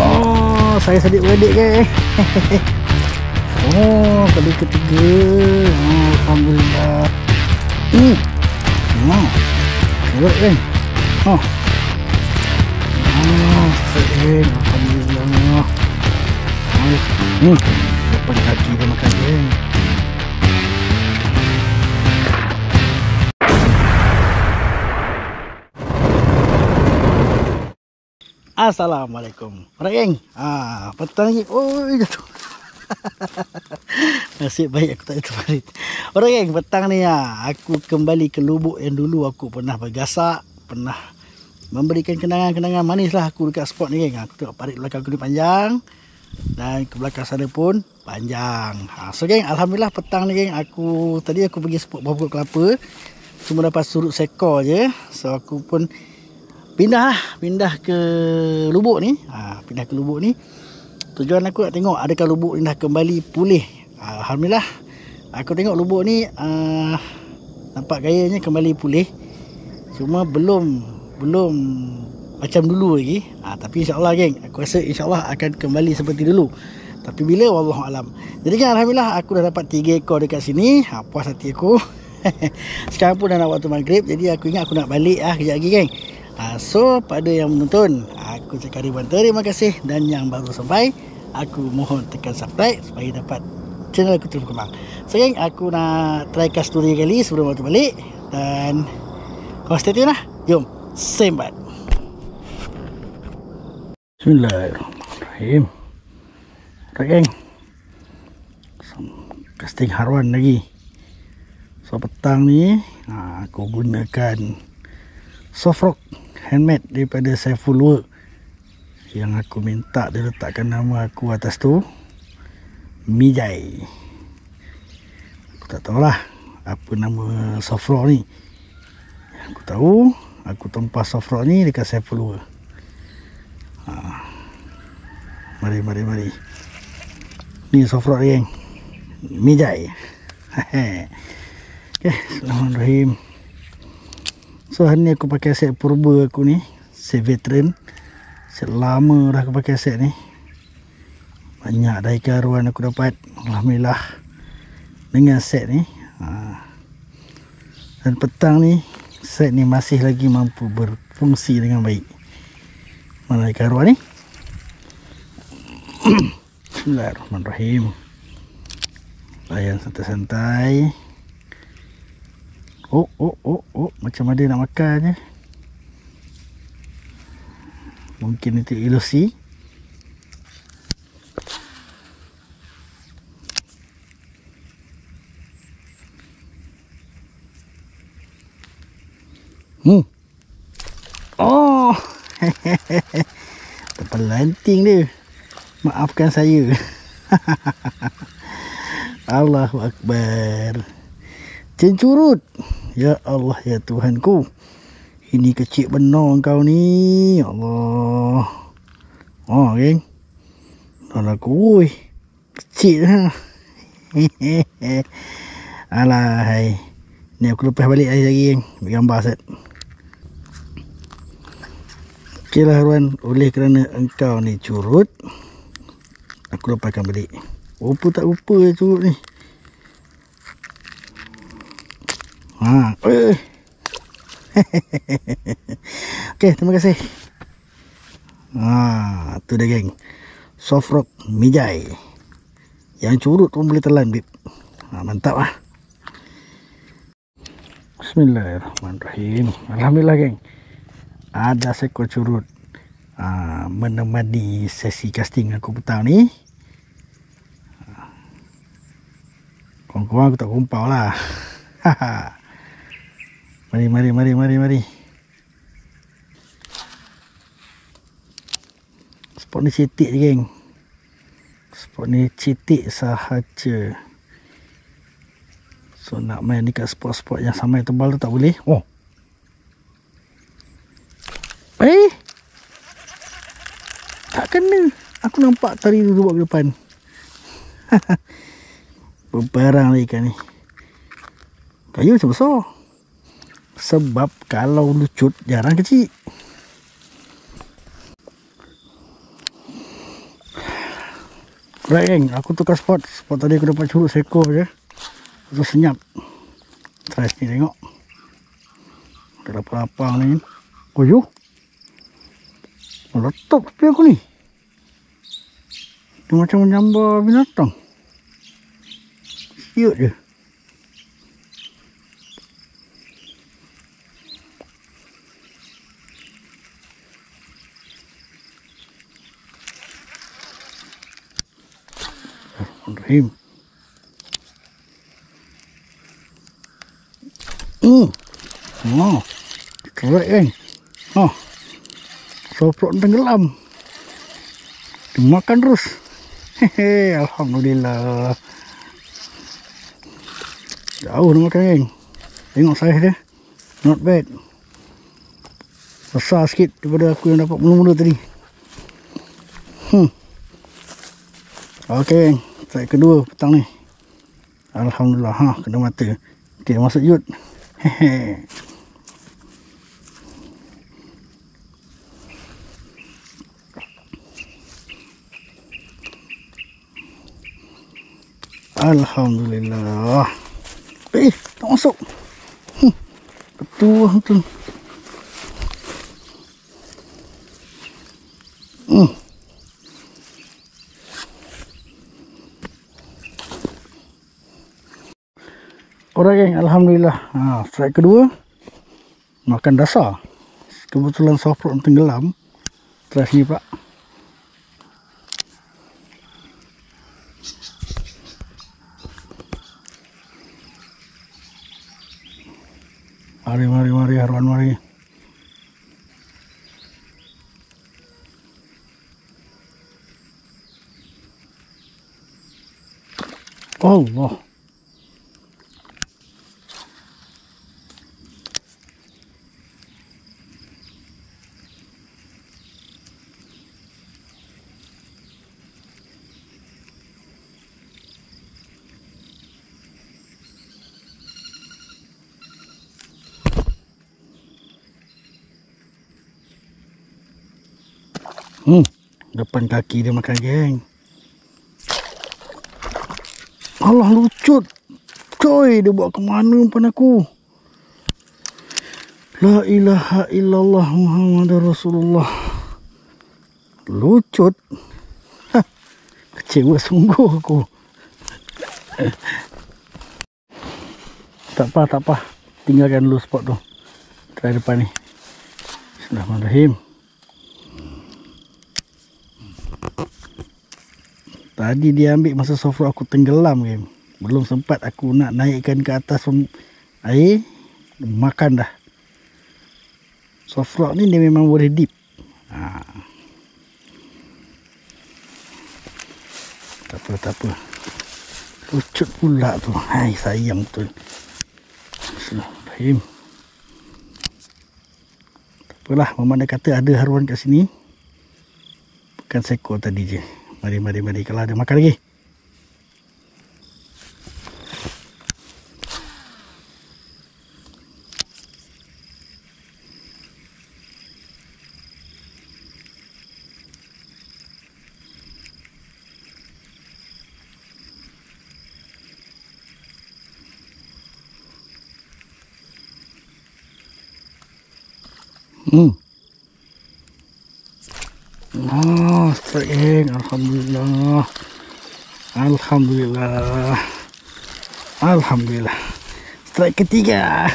Oh, saya sedih beradik ke. Oh, kali ketiga. Oh, alhamdulillah. Wow. Kuat kan? Oh. Oh, sedih. Alhamdulillah. Depan kaki dia makan dia. Assalamualaikum. Alright geng. Petang lagi. Oh, jatuh. Nasib baik aku tak jatuh balik. Alright geng, petang ni aku kembali ke lubuk yang dulu aku pernah bergasak, pernah memberikan kenangan-kenangan manis lah aku dekat spot ni geng. Aku tengok parit belakang aku ni panjang dan ke belakang sana pun panjang. So geng, alhamdulillah petang ni geng, aku pergi spot buah pokok kelapa, cuma dapat surut sekor je. So aku pun pindah ke lubuk ni. Pindah ke lubuk ni. Tujuan aku nak tengok adakah lubuk ni dah kembali pulih. Alhamdulillah aku tengok lubuk ni nampak gayanya kembali pulih. Cuma belum macam dulu lagi. Tapi insya-Allah geng, aku rasa insya-Allah akan kembali seperti dulu. Tapi bila wallahu alam. Jadi kan alhamdulillah aku dah dapat 3 ekor dekat sini. Puas hati aku. Sekarang pun dah nak waktu maghrib, jadi aku ingat aku nak balik kejap lagi geng. So pada yang menonton, aku cakap ribuan terima kasih, dan yang baru sampai, aku mohon tekan subscribe supaya dapat channel aku terus berkembang. So geng, aku nak try custody kali sebelum waktu balik, dan kau stay tune lah. Jom sembat. Bismillahirrahmanirrahim. Right geng, casting haruan lagi. So petang ni aku gunakan soft rock handmade daripada Saiful Work yang aku minta dia letakkan nama aku atas tu, Mijai. Aku tak tahulah apa nama soft rock ni. Aku tahu aku tempas soft rock ni dekat Saiful Work. Mari. Ni soft rock geng, Mijai. Okay, Bismillahirrahmanirrahim. So hari ni aku pakai set purba aku ni, set veteran. Set lama dah aku pakai set ni. Banyak dah ikan haruan aku dapat, alhamdulillah, dengan set ni. Dan petang ni set ni masih lagi mampu berfungsi dengan baik. Mana ikan haruan ni? Bismillahirrahmanirrahim. Layan santai-santai. Oh, macam ada nak makan je. Mungkin itu ilusi. Oh. Terpelanting dia. Maafkan saya. Allahu Akbar. Cencurut. Ya Allah, ya Tuhanku. Ini kecil benar kau ni. Ya Allah. Oh geng, dah aku kecil ha. Alah hai. Ni aku lepas balik lagi geng, ambil gambar set. Okey lah Haruan, oleh kerana engkau ni curut, aku lepaskan balik. Rupa tak rupa curut ni. Okey, terima kasih. Tu dah geng, soft rock Mijai. Yang curut pun boleh telan bib. Mantap lah. Bismillahirrahmanirrahim. Alhamdulillah geng, ada seekor curut menemani sesi casting aku petang ni. Korang-korang aku tak kumpau lah. Mari. Spot ni cetik je geng. Spot ni cetik sahaja. So nak main dekat spot-spot yang samai tebal tu tak boleh. Oh. Tak kena. Aku nampak tari tu buat ke depan. Berbarang lah ikan ni. Kayu macam besar. Sebab kalau lucut jarang kecil. Alright geng, aku tukar spot. Spot tadi aku dapat curut seekor je. Terus senyap. Try sini tengok. Ada lapang-lapang ni. Oh yo. Meletup tepi aku ni. Dia macam menyambar binatang. Siut je. Rahim. Oh. Correct kan. Oh. Soprok tenggelam. Dimakan terus. Hehe, alhamdulillah. Jauh dia makan kan. Tengok saiz dia. Not bad. Besar sikit daripada aku yang dapat mula-mula tadi. Okey, strike kedua petang ni. Alhamdulillah, kena mata. Okey, masuk yut. Hehe. Alhamdulillah. Tak masuk. Betul. Alright geng, alhamdulillah. Strike kedua makan dasar. Kebetulan softrock tenggelam. Try sini pula. Mari Harwan, mari. Allah. Depan kaki dia makan geng. Allah, lucut. Coy, dia buat ke mana umpan aku? La ilaha illallah Muhammadur Rasulullah. Lucut. Kecewa sungguh aku. Tak apa. Tinggalkan dulu spot tu. Try depan ni. Bismillahirrahmanirrahim. Tadi dia ambil masa softrock aku tenggelam kan. Belum sempat aku nak naikkan ke atas air. Makan dah. Softrock ni dia memang boleh deep. Tak apa. Lucut pula tu. Hai, sayang betul. Bismillahirrahmanirrahim. Tak apalah, memang dia kata ada haruan kat sini. Bukan seekor tadi je. Mari. Kalau ada makan lagi. Strike geng. Alhamdulillah. Strike ketiga.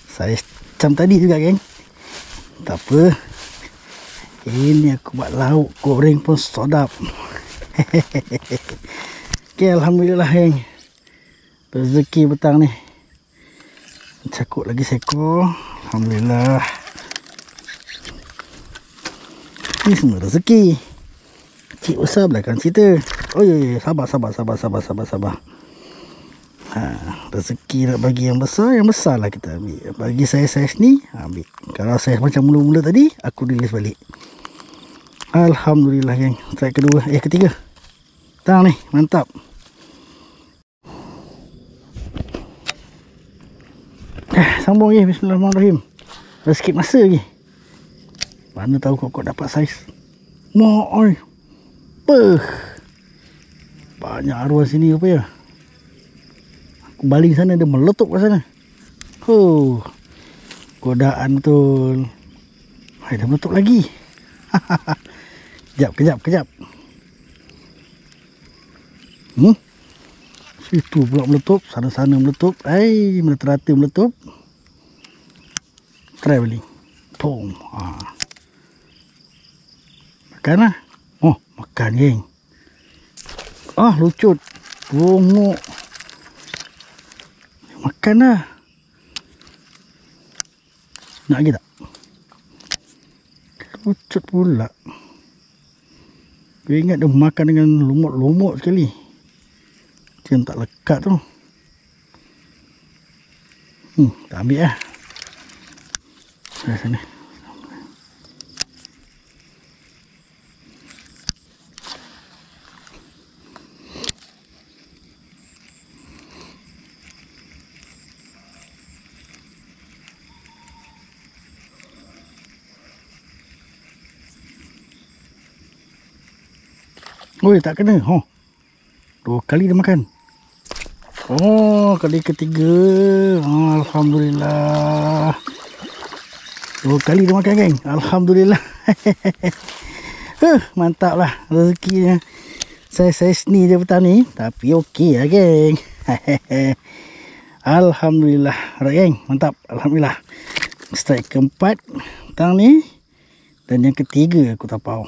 Saya macam tadi juga geng. Tak apa. Ini aku buat lauk goreng pun sedap. Okay, alhamdulillah geng. Rezeki petang ni. Cakut lagi seekor. Alhamdulillah. Ini semua rezeki. Kecil besar belakang cerita. Oh ya, sabar. Rezeki nak bagi yang besar lah kita ambil. Bagi saya ni, ambil. Kalau saya macam mula-mula tadi, aku release balik. Alhamdulillah geng. Strike kedua, ketiga. Tang ni, mantap. Sambung lagi. Bismillahirrahmanirrahim. Dah sikit masa lagi. Mana tahu kok dapat saiz. Oi. Banyak arwah sini apa ya. Aku baling sana dia meletup ke sana. Godaan betul. Hai, dah meletup lagi. Kejap. Situ pula meletup, sana meletup. Mana teratur meletup. Try balik. Boom. Makan lah. Makan geng. Lucut. Bongok. Makan lah. Nak lagi tak? Lucut pula. Gue ingat dia makan dengan lumut-lumut sekali. Macam tak lekat tu. Tak ambil lah. Sana. Tak kena. 2 kali dia makan. Kali ketiga. Alhamdulillah. 2 kali dia makan, geng. Alhamdulillah. Mantap lah rezekinya. Saya ni je petang ni. Tapi okey lah, geng. Alhamdulillah. Alright, geng. Mantap. Alhamdulillah. Strike keempat petang ni. Dan yang ketiga aku tapau.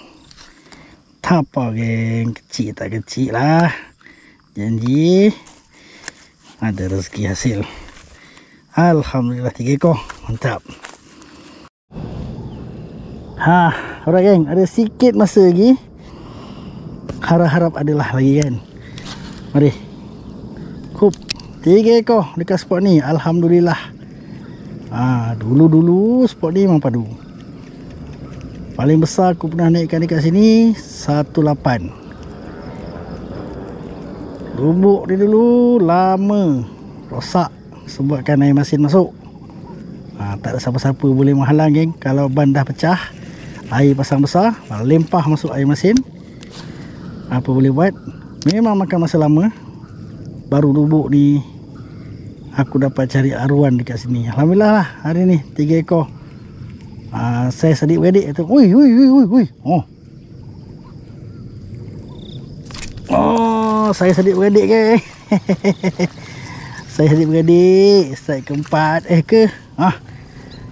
Tapau, geng. Kecil tak kecil lah. Janji ada rezeki hasil. Alhamdulillah 3 ekor. Mantap. Alright, geng. Ada sikit masa lagi. Harap-harap adalah lagi kan. Mari. 3 ekor dekat spot ni. Alhamdulillah. Dulu spot ni memang padu. Paling besar aku pernah naikkan dekat sini 18. Lubuk dia dulu lama rosak sebabkan air masin masuk. Tak ada siapa-siapa boleh menghalang, geng. Kalau ban dah pecah, air pasang besar, lempah masuk air masin. Apa boleh buat? Memang makan masa lama. Baru lubuk ni aku dapat cari aruan dekat sini. Alhamdulillah lah hari ni 3 ekor. Saya adik-beradik tu. Ui. Saya adik-beradik, geng. Saya adik-beradik. Strike keempat.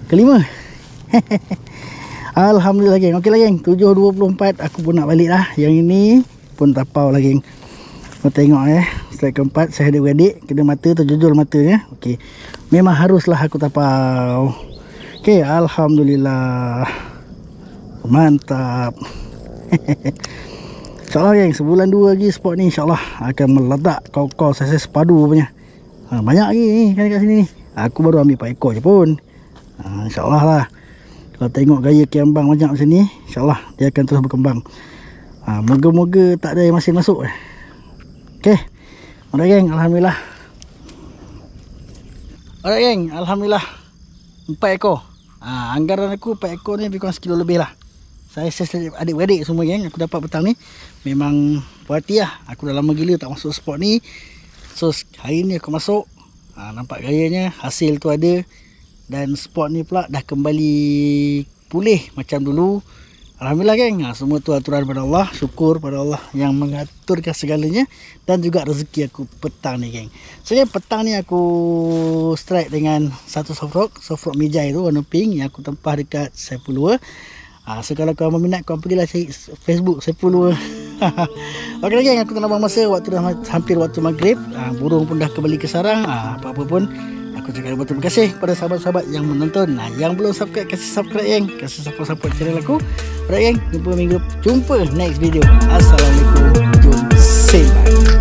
Kelima. Alhamdulillah, geng. Okey lah, geng. 7.24 aku pun nak balik lah. Yang ini pun tapau lah, geng. Kau tengok strike keempat. Saya adik-beradik. Kena mata terjujur matanya. Okey. Memang haruslah aku tapau. Okey, alhamdulillah. Mantap. InsyaAllah, geng, sebulan 2 lagi spot ni insyaAllah akan meledak kau-kau saya sepadu punya. Banyak lagi ni kan dekat sini ni. Aku baru ambil 4 ekor je pun. InsyaAllah lah. Kalau tengok gaya kiambang banyak macam ni, InsyaAllah dia akan terus berkembang. Moga-moga tak ada yang masih masuk. Okay. Alright, geng, alhamdulillah. Alright, geng, alhamdulillah 4 ekor. Anggaran aku 4 ekor ni lebih kurang 1 kilo lebih lah. Saya adik-beradik semua, geng, aku dapat petang ni. Memang puas hati lah. Aku dah lama gila tak masuk spot ni. So hari ni aku masuk. Nampak gayanya, hasil tu ada. Dan spot ni pula dah kembali pulih macam dulu. Alhamdulillah, geng. Semua tu aturan pada Allah. Syukur pada Allah yang mengaturkan segalanya. Dan juga rezeki aku petang ni, geng. So, petang ni aku strike dengan satu soft rock mijai tu warna pink yang aku tempah dekat Saiful. So kalau kau berminat, kau pergilah cari Facebook Saiful. Okey lagi, aku kena buang masa. Waktu dah hampir waktu maghrib. Burung pun dah kembali ke sarang. Apa-apa pun aku cakap terima kasih kepada sahabat-sahabat yang menonton. Yang belum subscribe, kasih subscribe, geng. Kasih support channel aku. Alright, geng, jumpa next video. Assalamualaikum. Jom, say bye.